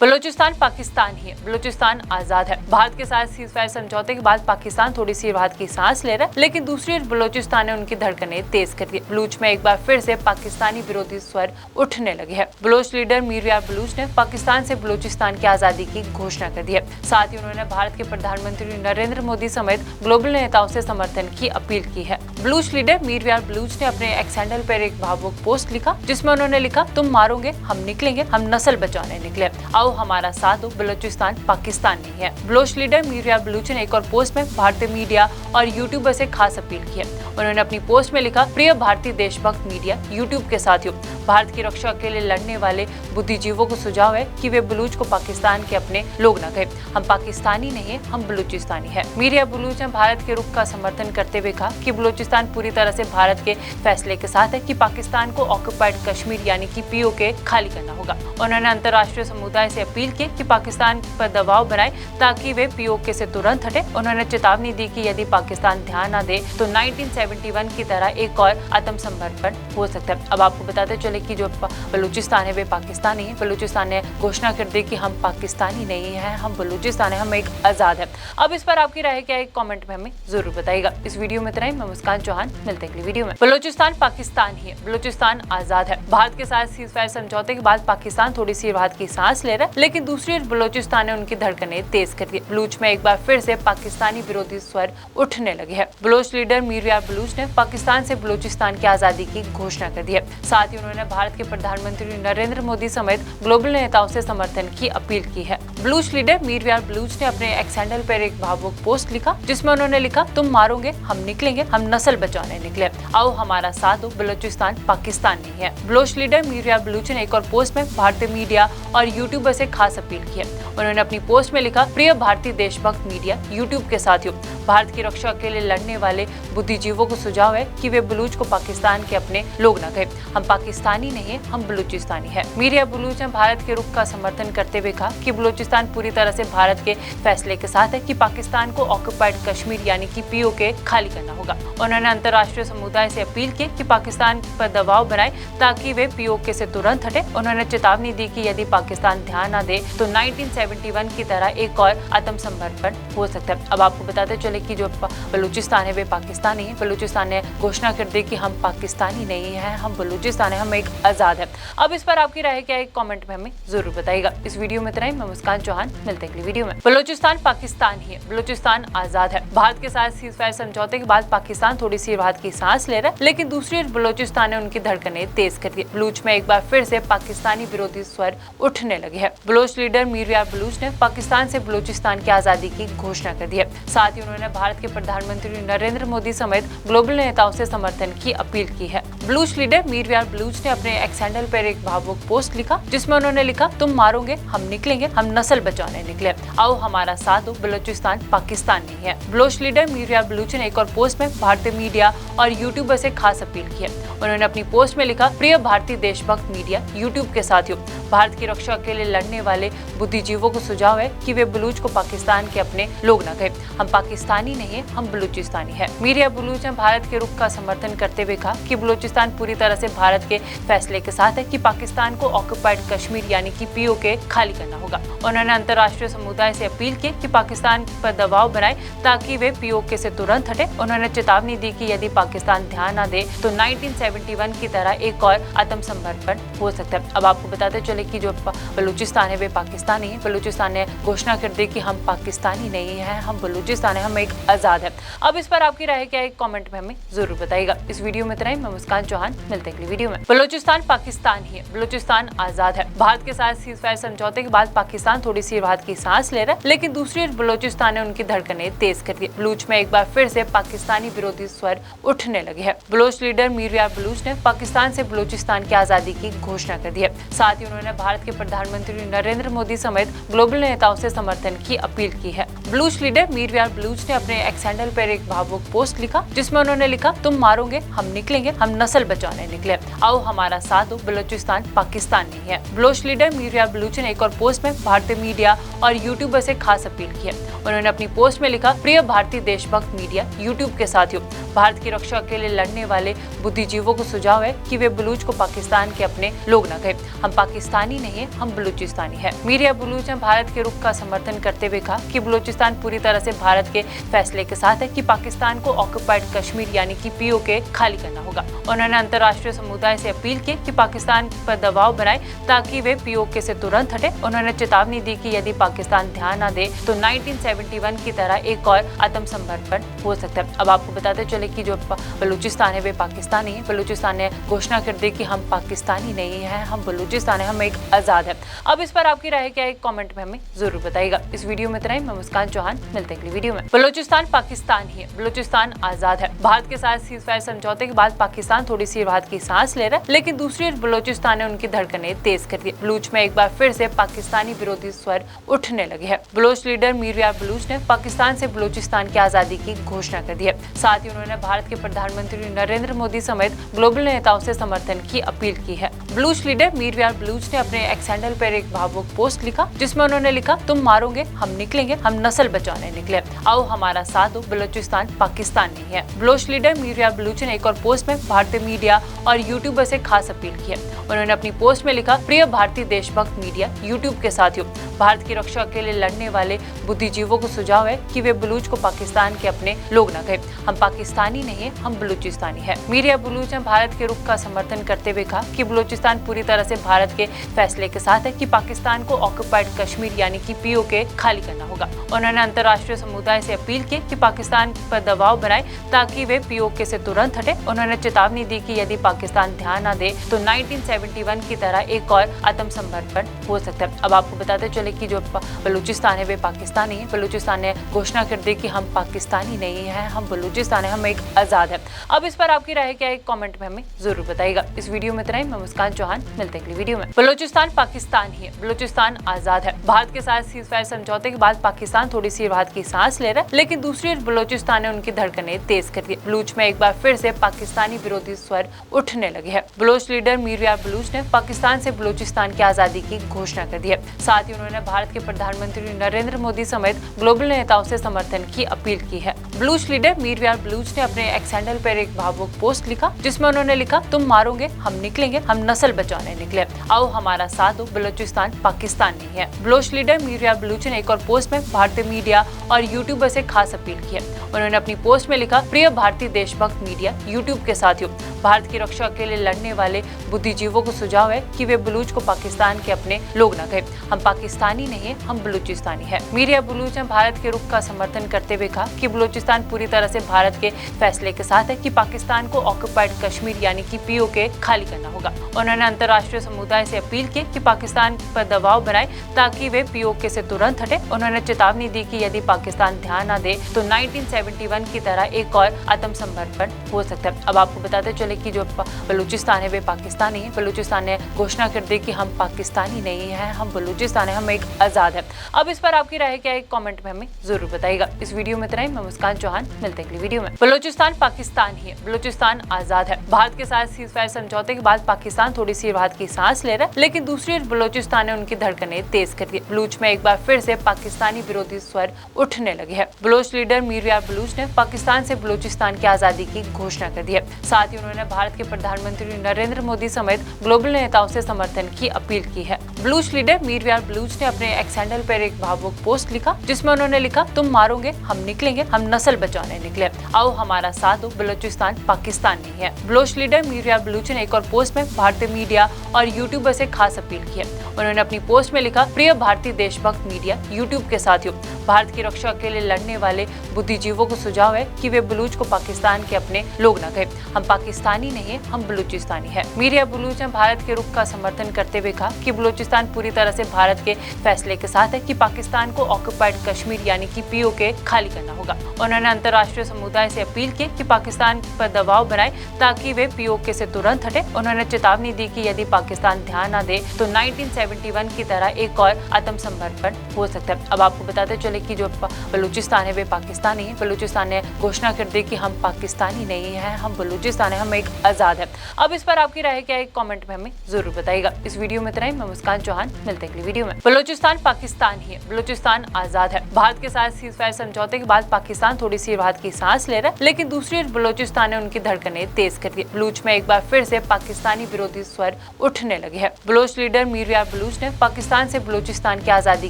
बलूचिस्तान पाकिस्तान ही है। बलूचिस्तान आजाद है। भारत के साथ सीज़फायर समझौते के बाद पाकिस्तान थोड़ी सी राहत की सांस ले रहा है, लेकिन दूसरी ओर बलूचिस्तान ने उनकी धड़कनें तेज कर दी। बलूच में एक बार फिर से पाकिस्तानी विरोधी स्वर उठने लगे हैं। बलोच लीडर मीर यार बलूच ने पाकिस्तान से बलूचिस्तान की आजादी की घोषणा कर दी है। साथ ही उन्होंने भारत के प्रधानमंत्री नरेंद्र मोदी समेत ग्लोबल नेताओं से समर्थन की अपील की है। बलूच लीडर मीर यार बलूच ने अपने एक्स हैंडल पर एक भावुक पोस्ट लिखा, जिसमें उन्होंने लिखा, तुम मारोगे हम निकलेंगे, हम नस्ल बचाने निकले, आओ हमारा साथ हो, बलूचिस्तान पाकिस्तान नहीं है। बलोच लीडर मीर यार बलूच ने एक और पोस्ट में भारतीय मीडिया और यूट्यूबर से खास अपील की है। उन्होंने अपनी पोस्ट में लिखा, प्रिय भारतीय देशभक्त मीडिया यूट्यूब के साथियों, भारत की रक्षा के लिए लड़ने वाले बुद्धिजीवों को सुझाव है कि वे बलूच को पाकिस्तान के अपने लोग न कहें। हम पाकिस्तानी नहीं है, हम बलूचिस्तानी है। मीर यार बलूच ने भारत के रुख का समर्थन करते हुए कहा कि बलूचिस्तान पूरी तरह से भारत के फैसले के साथ है कि पाकिस्तान को ऑक्युपाइड कश्मीर यानी कि पीओके खाली करना होगा। उन्होंने अंतर्राष्ट्रीय समुदाय से अपील की कि पाकिस्तान पर दबाव बनाए ताकि वे पीओके से तुरंत हटे। उन्होंने चेतावनी दी कि यदि पाकिस्तान ध्यान न दे तो 1971 की तरह एक और आत्मसमर्पण हो सकता है। अब आपको बताते चले कि जो बलूचिस्तान है वे पाकिस्तानी है। बलूचिस्तान ने घोषणा कर दी कि हम पाकिस्तानी नहीं है, हम बलूचिस्तान है, हम एक आजाद है। अब इस पर आपकी राय क्या है, कमेंट में हमें जरूर बताइएगा। इस वीडियो में इतना ही। मैं मुस्कान चौहान, मिलते हैं अगली वीडियो में। बलूचिस्तान पाकिस्तान ही है। बलूचिस्तान आजाद है। भारत के साथ सीज़फायर समझौते के बाद पाकिस्तान थोड़ी सी राहत की सांस ले रहा है, लेकिन दूसरी ओर बलूचिस्तान ने उनकी धड़कनें तेज कर दी। बलूच में एक बार फिर से पाकिस्तानी विरोधी स्वर उठने लगे हैं। बलोच लीडर मीर यार बलूच ने पाकिस्तान से बलूचिस्तान की आजादी की घोषणा कर दी है। साथ ही उन्होंने भारत के प्रधानमंत्री नरेंद्र मोदी समेत ग्लोबल नेताओं से समर्थन की अपील की है। बलूच लीडर मीर यार बलूच ने अपने एक्स हैंडल पर एक भावुक पोस्ट लिखा, जिसमें उन्होंने लिखा, तुम मारोगे हम निकलेंगे, हम नस्ल बचाने निकले, आओ हमारा साथ हो, बलूचिस्तान पाकिस्तान नहीं है। बलोच लीडर मीर यार बलूच ने एक और पोस्ट में भारतीय मीडिया और यूट्यूबर से खास अपील की है। उन्होंने अपनी पोस्ट में लिखा, प्रिय भारतीय देशभक्त मीडिया यूट्यूब के साथियों, भारत की रक्षा के लिए लड़ने वाले बुद्धिजीवों को सुझाव है कि वे बलूच को पाकिस्तान के अपने लोग न कहें। हम पाकिस्तानी नहीं है, हम बलूचिस्तानी है। मीर यार बलूच ने भारत के रुख का समर्थन करते हुए कहा कि बलूचिस्तान पूरी तरह से भारत के फैसले के साथ है कि पाकिस्तान को ऑक्युपाइड कश्मीर यानी कि पीओके खाली करना होगा। उन्होंने अंतर्राष्ट्रीय समुदाय से अपील की कि पाकिस्तान पर दबाव बनाए ताकि वे पीओके से तुरंत हटे। उन्होंने चेतावनी दी कि यदि पाकिस्तान ध्यान न दे तो 1971 की तरह एक और आत्मसमर्पण हो सकता है। अब आपको बताते चले कि जो बलूचिस्तान है वे पाकिस्तानी है। बलूचिस्तान ने घोषणा कर दी कि हम पाकिस्तानी नहीं है, हम बलूचिस्तान है, हम एक आजाद है। अब इस पर आपकी राय क्या है, कमेंट में हमें जरूर बताइएगा। इस वीडियो में इतना ही। मैं मुस्कान चौहान, मिलते हैं अगली वीडियो में। बलूचिस्तान पाकिस्तान ही है। बलूचिस्तान आजाद है। भारत के साथ सीज़फायर समझौते के बाद पाकिस्तान थोड़ी सी राहत की सांस ले रहा है, लेकिन दूसरी ओर बलूचिस्तान ने उनकी धड़कनें तेज कर दी। बलूच में एक बार फिर से पाकिस्तानी विरोधी स्वर उठने लगे हैं। बलोच लीडर मीर यार बलूच ने पाकिस्तान से बलूचिस्तान की आजादी की घोषणा कर दी है। साथ ही उन्होंने भारत के प्रधानमंत्री नरेंद्र मोदी समेत ग्लोबल नेताओं से समर्थन की अपील की है। बलूच लीडर मीर यार बलूच ने अपने एक्स हैंडल पर एक भावुक पोस्ट लिखा, जिसमें उन्होंने लिखा, तुम मारोगे हम निकलेंगे, हम नस्ल बचाने निकले, आओ हमारा साथ हो, बलूचिस्तान पाकिस्तान नहीं है। बलोच लीडर मीर यार बलूच ने एक और पोस्ट में भारतीय मीडिया और यूट्यूबर से खास अपील की है। उन्होंने अपनी पोस्ट में लिखा, प्रिय भारतीय देशभक्त मीडिया यूट्यूब के साथियों, भारत की रक्षा के लिए लड़ने वाले बुद्धिजीवों को सुझाव है कि वे बलूच को पाकिस्तान के अपने लोग न कहें। हम पाकिस्तानी नहीं है, हम बलूचिस्तानी है। मीर यार बलूच ने भारत के रुख का समर्थन करते हुए कहा कि बलूचिस्तान पूरी तरह से भारत के फैसले के साथ है कि पाकिस्तान को ऑक्युपाइड कश्मीर यानी कि पीओके खाली करना होगा। उन्होंने अंतर्राष्ट्रीय समुदाय से अपील की कि पाकिस्तान पर दबाव बनाए ताकि वे पीओके से तुरंत हटे। उन्होंने चेतावनी दी कि यदि पाकिस्तान ध्यान न दे तो 1971 की तरह एक और आत्मसमर्पण हो सकता है। अब आपको बताते चले कि जो बलूचिस्तान है वे पाकिस्तानी है। बलूचिस्तान ने घोषणा कर दी कि हम पाकिस्तानी नहीं है, हम बलूचिस्तान है, हम एक आजाद है। अब इस पर आपकी राय क्या है, कमेंट में हमें जरूर बताइएगा। इस वीडियो में इतना ही। मैं मुस्कान चौहान, मिलते हैं अगली वीडियो में। बलूचिस्तान पाकिस्तान ही है। बलूचिस्तान आजाद है। भारत के साथ सीज़फायर समझौते के बाद पाकिस्तान थोड़ी सी राहत की सांस ले रहा है, लेकिन दूसरी ओर बलूचिस्तान ने उनकी धड़कनें तेज कर दी। बलूच में एक बार फिर से पाकिस्तानी विरोधी स्वर उठने लगे हैं। बलोच लीडर मीर यार बलूच ने पाकिस्तान से बलूचिस्तान की आजादी की घोषणा कर दी है। साथ ही उन्होंने भारत के प्रधानमंत्री नरेंद्र मोदी समेत ग्लोबल नेताओं से समर्थन की अपील की है। बलूच लीडर मीर यार बलूच ने अपने एक्स हैंडल पर एक भावुक पोस्ट लिखा, जिसमें उन्होंने लिखा, तुम मारोगे हम निकलेंगे, हम नस्ल नस्ल बचाने निकले, आओ हमारा साथ दो, बलूचिस्तान पाकिस्तान नहीं है। बलोच लीडर मीर बलूच ने एक और पोस्ट में भारतीय मीडिया और यूट्यूबर से खास अपील की है। उन्होंने अपनी पोस्ट में लिखा, प्रिय भारतीय देशभक्त मीडिया यूट्यूब के साथियों, भारत की रक्षा के लिए लड़ने वाले बुद्धिजीवों को सुझाव है कि वे बलूच को पाकिस्तान के अपने लोग न कहें। हम पाकिस्तानी नहीं है, हम बलूचिस्तानी है। मीर बलूच ने भारत के रुख का समर्थन करते हुए कहा कि बलूचिस्तान पूरी तरह से भारत के फैसले के साथ है कि पाकिस्तान को ऑक्युपाइड कश्मीर यानी कि POK खाली करना होगा। उन्होंने अंतर्राष्ट्रीय समुदाय से अपील की कि पाकिस्तान पर दबाव बनाए ताकि वे POK से तुरंत हटे। उन्होंने चेतावनी दी कि यदि पाकिस्तान ध्यान न दे तो 1971 की तरह एक और आत्मसमर्पण हो सकता है। अब आपको बताते चले कि जो बलूचिस्तान है वे पाकिस्तानी है। बलूचिस्तान ने घोषणा कर दी कि हम पाकिस्तानी नहीं है, हम बलूचिस्तान है, हम एक आजाद है। अब इस पर आपकी राय क्या है, कमेंट में हमें जरूर बताइएगा। इस वीडियो में इतना ही। मैं मुस्कान चौहान, मिलते हैं अगली वीडियो में। बलूचिस्तान पाकिस्तान ही है, बलूचिस्तान आजाद है। भारत के साथ सीज़फायर समझौते के बाद पाकिस्तान थोड़ी सी राहत की सांस ले रहा है, लेकिन दूसरी ओर बलूचिस्तान ने उनकी धड़कनें तेज कर दी। बलूच में एक बार फिर से पाकिस्तानी विरोधी स्वर उठने लगे हैं। बलोच लीडर मीर बलूच ने पाकिस्तान से बलूचिस्तान की आजादी की घोषणा कर दी है। साथ ही उन्होंने भारत के प्रधानमंत्री नरेंद्र मोदी समेत ग्लोबल नेताओं से समर्थन की अपील की है। बलूच लीडर मीर बलूच ने अपने एक्स हैंडल पर एक भावुक पोस्ट लिखा, जिसमें उन्होंने लिखा, तुम मारोगे हम निकलेंगे, हम नस्ल बचाने निकले, आओ हमारा साथ दो, बलूचिस्तान पाकिस्तान नहीं है। बलोच लीडर मीर बलूच ने एक और पोस्ट में भारतीय मीडिया और यूट्यूबर से खास अपील की है। उन्होंने अपनी पोस्ट में लिखा, प्रिय भारतीय देशभक्त मीडिया यूट्यूब के साथियों, भारत की रक्षा के लिए लड़ने वाले बुद्धिजीवों को सुझाव है कि वे बलूच को पाकिस्तान के अपने लोग न कहें। हम पाकिस्तानी नहीं है, हम बलूचिस्तानी है। मीर बलूच ने भारत के रुख का समर्थन करते हुए कहा कि बलूचिस्तान पूरी तरह से भारत के फैसले के साथ है कि पाकिस्तान को ऑक्युपाइड कश्मीर यानी कि POK खाली करना होगा। उन्होंने अंतर्राष्ट्रीय समुदाय से अपील की कि पाकिस्तान पर दबाव बनाए ताकि वे POK से तुरंत हटे। उन्होंने चेतावनी दी कि यदि पाकिस्तान ध्यान न दे तो 1971 की तरह एक और आत्मसमर्पण हो सकता है। अब आपको बताते चले कि जो बलूचिस्तान है वे पाकिस्तानी है। बलूचिस्तान ने घोषणा कर दी कि हम पाकिस्तानी नहीं है, हम बलूचिस्तान है, हम एक आजाद है। अब इस पर आपकी राय क्या है, कमेंट में हमें जरूर बताइएगा। इस वीडियो में इतना ही। मैं मुस्कान चौहान, मिलते हैं अगली वीडियो में। बलूचिस्तान पाकिस्तान ही है, बलूचिस्तान आजाद है। भारत के साथ सीज़फायर समझौते के बाद पाकिस्तान थोड़ी सी राहत की सांस ले रहा है, लेकिन दूसरी ओर बलूचिस्तान ने उनकी धड़कनें तेज कर दी। बलूच में एक बार फिर से पाकिस्तानी विरोधी स्वर उठने लगे हैं। बलोच लीडर मीर बलूच ने पाकिस्तान से बलूचिस्तान की आजादी की घोषणा कर दी है। साथ ही उन्होंने भारत के प्रधानमंत्री नरेंद्र मोदी समेत ग्लोबल नेताओं से समर्थन की अपील की है। बलूच लीडर मीर बलूच ने अपने एक्स हैंडल पर एक भावुक पोस्ट लिखा, जिसमें उन्होंने लिखा, तुम मारोगे हम निकलेंगे, हम नस्ल बचाने निकले, आओ हमारा साथ दो, बलूचिस्तान पाकिस्तान नहीं है। बलोच लीडर मीर बलूच ने एक और पोस्ट में भारतीय मीडिया और यूट्यूबर से खास अपील की है। उन्होंने अपनी पोस्ट में लिखा, प्रिय भारतीय देशभक्त मीडिया यूट्यूब के साथियों, भारत की रक्षा के लिए लड़ने वाले बुद्धिजीवों को सुझाव है कि वे बलूच को पाकिस्तान के अपने लोग न कहें। हम पाकिस्तानी नहीं है, हम बलूचिस्तानी है। मीर बलूच ने भारत के रुख का समर्थन करते हुए कहा कि बलूचिस्तान पूरी तरह से भारत के फैसले के साथ है कि पाकिस्तान को ऑक्युपाइड कश्मीर यानी कि POK खाली करना होगा। उन्होंने अंतर्राष्ट्रीय समुदाय से अपील की कि पाकिस्तान पर दबाव बनाए ताकि वे POK से तुरंत हटे। उन्होंने चेतावनी दी कि यदि पाकिस्तान ध्यान न दे तो 1971 की तरह एक और आत्मसमर्पण हो सकता है। अब आपको बताते चले कि जो बलूचिस्तान है वे पाकिस्तानी है। बलूचिस्तान ने घोषणा कर दी कि हम पाकिस्तानी नहीं है, हम बलूचिस्तान है, हम एक आजाद है। अब इस पर आपकी राय क्या है, कमेंट में हमें जरूर बताइएगा। इस वीडियो में इतना ही। मैं मुस्कान चौहान, मिलते हैं अगली वीडियो में। बलूचिस्तान पाकिस्तान ही है, बलूचिस्तान आजाद है। भारत के साथ सीज़फायर समझौते के बाद पाकिस्तान थोड़ी सी राहत की सांस ले रहा है, लेकिन दूसरी ओर बलूचिस्तान ने उनकी धड़कनें तेज कर दी। बलूच में एक बार फिर से पाकिस्तानी विरोधी स्वर उठने लगे हैं। बलोच लीडर मीर बलूच ने पाकिस्तान से बलूचिस्तान की आजादी की घोषणा कर दी है। साथ ही उन्होंने भारत के प्रधानमंत्री नरेंद्र मोदी समेत ग्लोबल नेताओं से समर्थन की अपील की है। बलूच लीडर मीर बलूच ने अपने एक्स हैंडल पर एक भावुक पोस्ट लिखा, जिसमें उन्होंने लिखा, तुम मारोगे हम निकलेंगे, हम नस्ल बचाने निकले, आओ हमारा साथ दो, बलूचिस्तान पाकिस्तान नहीं है। बलोच लीडर मीर बलूच ने एक और पोस्ट में भारतीय मीडिया और यूट्यूबर से खास अपील की है। उन्होंने अपनी पोस्ट में लिखा, प्रिय भारतीय देशभक्त मीडिया यूट्यूब के साथियों, भारत की रक्षा के लिए लड़ने वाले बुद्धिजीवों को सुझाव है कि वे बलूच को पाकिस्तान के अपने लोग न कहें। हम पाकिस्तानी नहीं है, हम बलूचिस्तानी है। मीर बलूच ने भारत के रुख का समर्थन करते हुए कहा कि बलूचिस्तान पूरी तरह से भारत के फैसले के साथ है कि पाकिस्तान को ऑक्युपाइड कश्मीर यानी कि POK खाली करना होगा। उन्होंने अंतर्राष्ट्रीय समुदाय से अपील की कि पाकिस्तान पर दबाव बनाए ताकि वे POK से तुरंत हटे। उन्होंने चेतावनी दी कि यदि पाकिस्तान ध्यान न दे तो 1971 की तरह एक और आत्मसमर्पण हो सकता है। अब आपको बताते चले कि जो बलूचिस्तान है वे पाकिस्तानी है। बलूचिस्तान ने घोषणा कर दी कि हम पाकिस्तानी नहीं है, हम बलूचिस्तान बलूचिस्तान है, हम एक आजाद है। अब इस पर आपकी राय क्या है, कमेंट में हमें जरूर बताइएगा। इस वीडियो में इतना ही। मैं मुस्कान चौहान, मिलते हैं अगली वीडियो में। बलूचिस्तान पाकिस्तान ही है, बलूचिस्तान आजाद है। भारत के साथ सीज़फायर समझौते के बाद पाकिस्तान थोड़ी सी राहत की सांस ले रहा है, लेकिन दूसरी ओर बलूचिस्तान ने उनकी धड़कनें तेज कर दी। बलूच में एक बार फिर से पाकिस्तानी विरोधी स्वर उठने लगे हैं। बलोच लीडर मीर यार बलूच ने पाकिस्तान से बलूचिस्तान की आजादी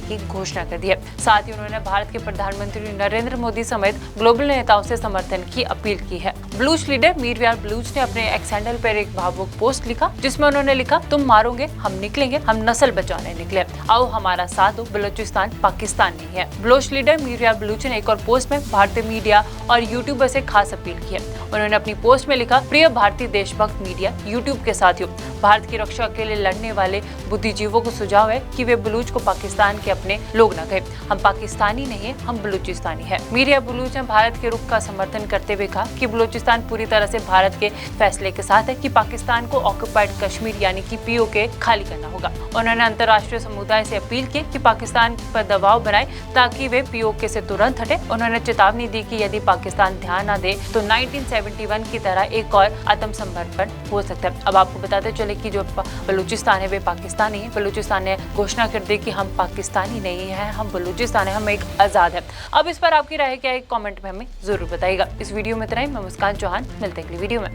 की घोषणा कर दी है। साथ ही उन्होंने भारत के प्रधानमंत्री नरेंद्र मोदी समेत ग्लोबल नेताओं से समर्थन की अपील की है। बलूच लीडर मीर यार बलूच ने अपने एक्स हैंडल पर एक भावुक पोस्ट लिखा, जिसमें उन्होंने लिखा, तुम मारोगे हम निकलेंगे, हम नस्ल बचाने निकले, आओ हमारा साथ दो, बलूचिस्तान पाकिस्तान नहीं है। बलोच लीडर मीर यार बलूच ने एक और पोस्ट में भारतीय मीडिया और यूट्यूबर से खास अपील की है। उन्होंने अपनी पोस्ट में लिखा, प्रिय भारतीय देशभक्त मीडिया यूट्यूब के साथियों, भारत की रक्षा के लिए लड़ने वाले बुद्धिजीवों को सुझाव है कि वे बलूच को पाकिस्तान के अपने लोग न कहें। हम पाकिस्तानी नहीं है, हम बलूचिस्तानी है। मीर यार बलूच ने भारत के रुख का समर्थन करते हुए कहा कि बलूचिस्तान पूरी तरह से भारत के फैसले के साथ है कि पाकिस्तान को ऑक्युपाइड कश्मीर यानी कि पीओके खाली करना होगा। उन्होंने अंतर्राष्ट्रीय समुदाय से अपील की कि पाकिस्तान पर दबाव बनाए ताकि वे पीओके से तुरंत हटे। उन्होंने चेतावनी दी कि यदि पाकिस्तान ध्यान न दे तो 1971 की तरह एक और आत्मसमर्पण हो सकता है। अब आपको बताते चले कि जो बलूचिस्तान है वे पाकिस्तानी है। बलूचिस्तान ने घोषणा कर दी कि हम पाकिस्तानी नहीं है, हम बलूचिस्तान है, हम एक आजाद है। अब इस पर आपकी राय क्या है, कमेंट में हमें जरूर बताइएगा। इस वीडियो में इतना ही। मैं मुस्कान चौहान, मिलते हैं अगली वीडियो में।